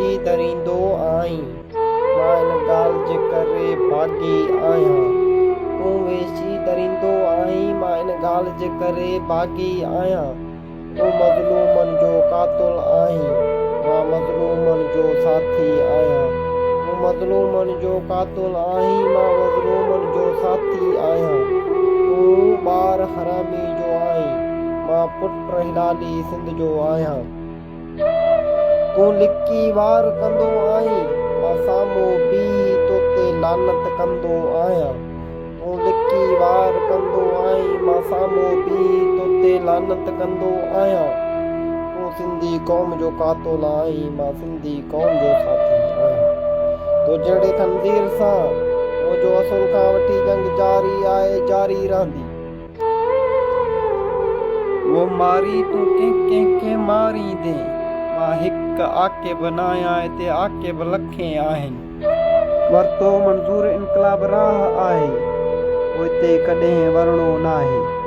वेसी दरींदो आहीं, मां इन ॻाल्हि जे करे भागी आहियां। तूं वेसी दरींदो आहीं, मां इन ॻाल्हि जे करे भागी आहियां। तूं मज़लूमनि जो क़ातिल आहीं, मां मज़लूमनि जो साथी आहियां। तूं मज़लूमनि जो क़ातिल आहीं, मां मज़लूमनि जो साथी आहियां। तूं ॿार हरामी जो आहीं, मां पुट हिलाली सिंध जो आहियां। तूं लिकी वार कंदो आहीं, मां साम्हूं बीही तोते लानत कंदो आहियां। तूं लिकी वार कंदो आहीं, मां साम्हूं बीही तोते लानत कंदो आहियां। तूं सिंधी क़ौम जो क़ातिल आहीं, मां सिंधी क़ौम जो साथी आहियां। तो जहिड़े तनज़ीर सां मुंहिंजो असुल खां वठी जंग जारी आहे, जारी रहंदी। वो मारी तूं कंहिंखे मारींदे, मां हिकु आक़िब न आहियां, हिते आक़िब लखे आहिनि। वरितो मंज़ूर इनक़लाब राह आहे, पोइ हिते कॾहिं वरणो न आहे।